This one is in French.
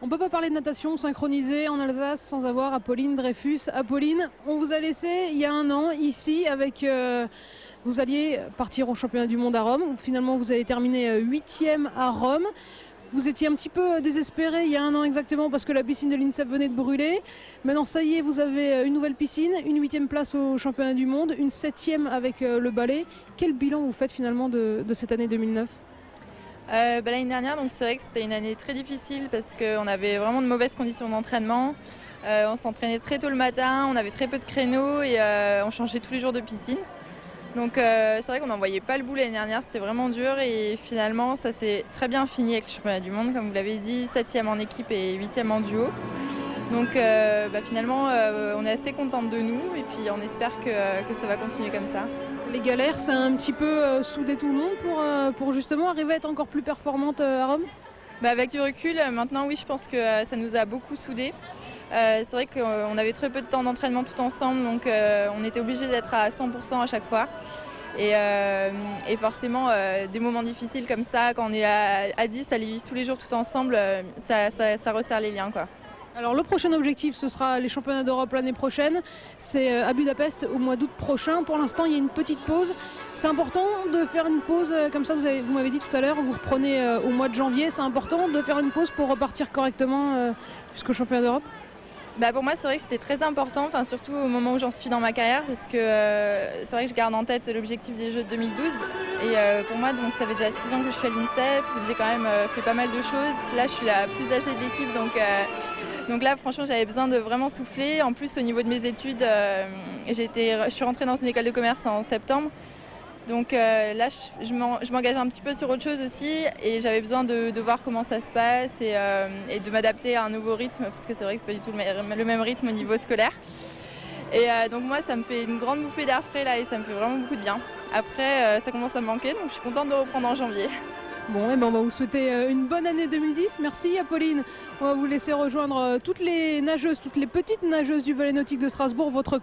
On ne peut pas parler de natation synchronisée en Alsace sans avoir Apolline Dreyfus. Apolline, on vous a laissé il y a un an ici avec... vous alliez partir au championnat du monde à Rome. Finalement, vous avez terminé 8e à Rome. Vous étiez un petit peu désespéré il y a un an exactement parce que la piscine de l'INSEP venait de brûler. Maintenant, ça y est, vous avez une nouvelle piscine, une 8e place au championnat du monde, une 7e avec le ballet. Quel bilan vous faites finalement de cette année 2009 ? L'année dernière, donc c'est vrai que c'était une année très difficile parce qu'on avait vraiment de mauvaises conditions d'entraînement. On s'entraînait très tôt le matin, on avait très peu de créneaux et on changeait tous les jours de piscine. Donc c'est vrai qu'on n'en voyait pas le bout l'année dernière, c'était vraiment dur et finalement ça s'est très bien fini avec le championnat du monde, comme vous l'avez dit, 7e en équipe et 8e en duo. Donc finalement on est assez contente de nous et puis on espère que ça va continuer comme ça. Les galères, c'est un petit peu souder tout le monde pour justement arriver à être encore plus performante à Rome ? Avec du recul, maintenant oui, je pense que ça nous a beaucoup soudés. C'est vrai qu'on avait très peu de temps d'entraînement tout ensemble, donc on était obligés d'être à 100% à chaque fois. Et forcément, des moments difficiles comme ça, quand on est à 10 à les vivre tous les jours tout ensemble, ça resserre les liens, quoi. Alors le prochain objectif, ce sera les championnats d'Europe l'année prochaine. C'est à Budapest au mois d'août prochain. Pour l'instant, il y a une petite pause. C'est important de faire une pause comme ça, vous m'avez dit tout à l'heure, vous reprenez au mois de janvier. C'est important de faire une pause pour repartir correctement jusqu'au championnat d'Europe ? Pour moi, c'est vrai que c'était très important, surtout au moment où j'en suis dans ma carrière, parce que c'est vrai que je garde en tête l'objectif des Jeux de 2012. Et pour moi, donc, ça fait déjà 6 ans que je suis à l'INSEP, j'ai quand même fait pas mal de choses. Là, je suis la plus âgée de l'équipe, donc là, franchement, j'avais besoin de vraiment souffler. En plus, au niveau de mes études, je suis rentrée dans une école de commerce en septembre. Donc là, je m'engage un petit peu sur autre chose aussi et j'avais besoin de voir comment ça se passe et de m'adapter à un nouveau rythme parce que c'est vrai que c'est pas du tout le même rythme au niveau scolaire. Et donc moi, ça me fait une grande bouffée d'air frais là et ça me fait vraiment beaucoup de bien. Après, ça commence à me manquer, donc je suis contente de reprendre en janvier. Bon, on va vous souhaiter une bonne année 2010. Merci Apolline. On va vous laisser rejoindre toutes les nageuses, toutes les petites nageuses du Ballet Nautique de Strasbourg, votre